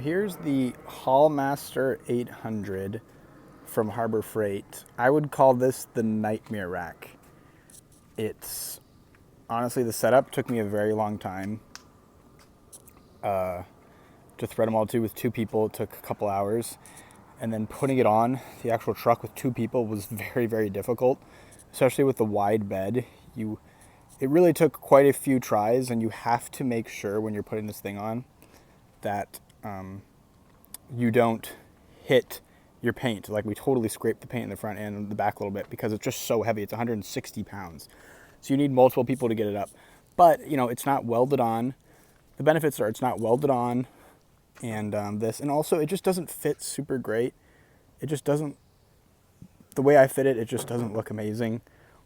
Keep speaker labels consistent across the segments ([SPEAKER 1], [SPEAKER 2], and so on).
[SPEAKER 1] Here's the Hallmaster 800 from Harbor Freight. I would call this the nightmare rack. It's honestly, the setup took me a very long time to thread them all to with two people. It took a couple hours, and then putting it on the actual truck with two people was very, very difficult, especially with the wide bed. It really took quite a few tries, and you have to make sure when you're putting this thing on that you don't hit your paint. Like, we totally scraped the paint in the front and the back a little bit because it's just so heavy. It's 160 pounds. So you need multiple people to get it up. But, it's not welded on. The benefits are it's not welded on, and and also it just doesn't fit super great. It just doesn't, the way I fit it, it just doesn't look amazing.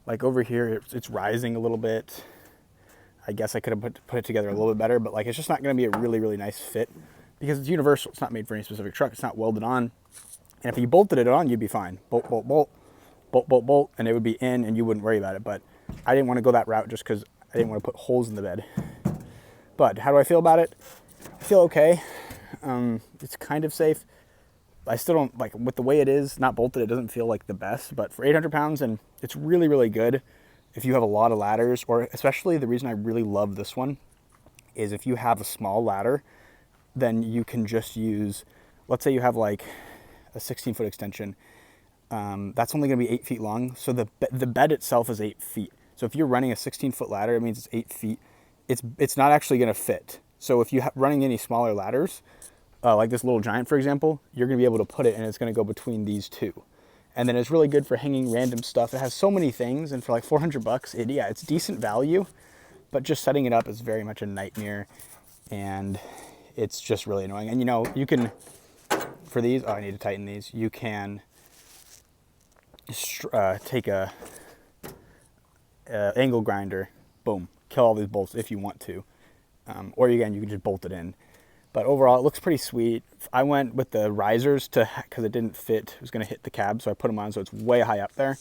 [SPEAKER 1] Like over here, it's rising a little bit. I guess I could have put it together a little bit better, but like, it's just not going to be a really, really nice fit because it's universal. It's not made for any specific truck. It's not welded on. And if you bolted it on, you'd be fine. Bolt, bolt, bolt, bolt, bolt, bolt, and it would be in and you wouldn't worry about it. But I didn't want to go that route just because I didn't want to put holes in the bed. But how do I feel about it? I feel okay. It's kind of safe. I still don't, like, with the way it is, not bolted, it doesn't feel like the best. But for 800 pounds, and it's really, really good if you have a lot of ladders, or especially the reason I really love this one is if you have a small ladder, then you can just use, let's say you have like a 16-foot extension. That's only going to be 8 feet long. So the bed itself is 8 feet. So if you're running a 16-foot ladder, it means it's 8 feet. It's not actually going to fit. So if you're running any smaller ladders, like this Little Giant, for example, you're going to be able to put it and it's going to go between these two. And then it's really good for hanging random stuff. It has so many things, and for like $400, it's decent value, but just setting it up is very much a nightmare, and it's just really annoying. And you can, for these, I need to tighten these. You can take a angle grinder, boom, kill all these bolts if you want to, or again, you can just bolt it in. But overall, it looks pretty sweet. I went with the risers because it didn't fit. It was going to hit the cab, so I put them on so it's way high up there.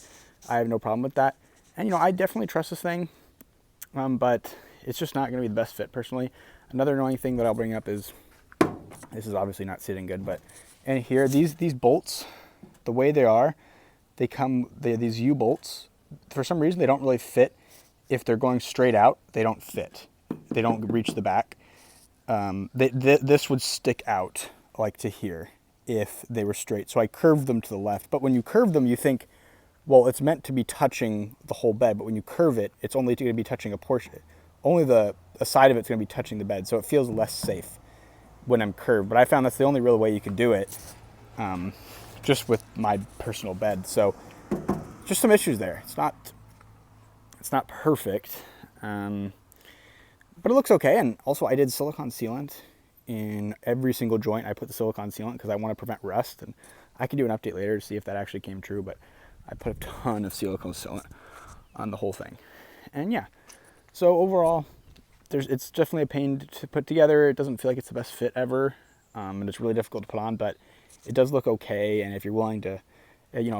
[SPEAKER 1] I have no problem with that. And, I definitely trust this thing, but it's just not going to be the best fit personally. Another annoying thing that I'll bring up is, this is obviously not sitting good, but in here, these bolts, the way they are, these U-bolts, for some reason, they don't really fit. If they're going straight out, they don't fit. They don't reach the back. This would stick out like to here if they were straight. So I curved them to the left. But when you curve them, you think, well, it's meant to be touching the whole bed. But when you curve it, it's only going to be touching a portion. Only a side of it's going to be touching the bed. So it feels less safe when I'm curved. But I found that's the only real way you can do it, just with my personal bed. So just some issues there. It's not perfect. But it looks okay, and also I did silicone sealant in every single joint. I put the silicone sealant because I want to prevent rust, and I can do an update later to see if that actually came true, but I put a ton of silicone sealant on the whole thing. And yeah, so overall, it's definitely a pain to put together. It doesn't feel like it's the best fit ever, and it's really difficult to put on, but it does look okay, and if you're willing to,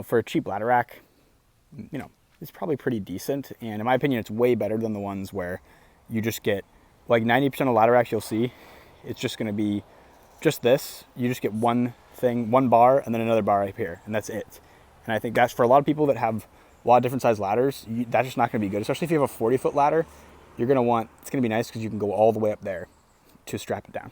[SPEAKER 1] for a cheap ladder rack, it's probably pretty decent, and in my opinion, it's way better than the ones where you just get, like 90% of ladder racks you'll see, it's just going to be just this. You just get one thing, one bar, and then another bar up here, and that's it. And I think that's for a lot of people that have a lot of different size ladders, that's just not going to be good. Especially if you have a 40-foot ladder, it's going to be nice because you can go all the way up there to strap it down.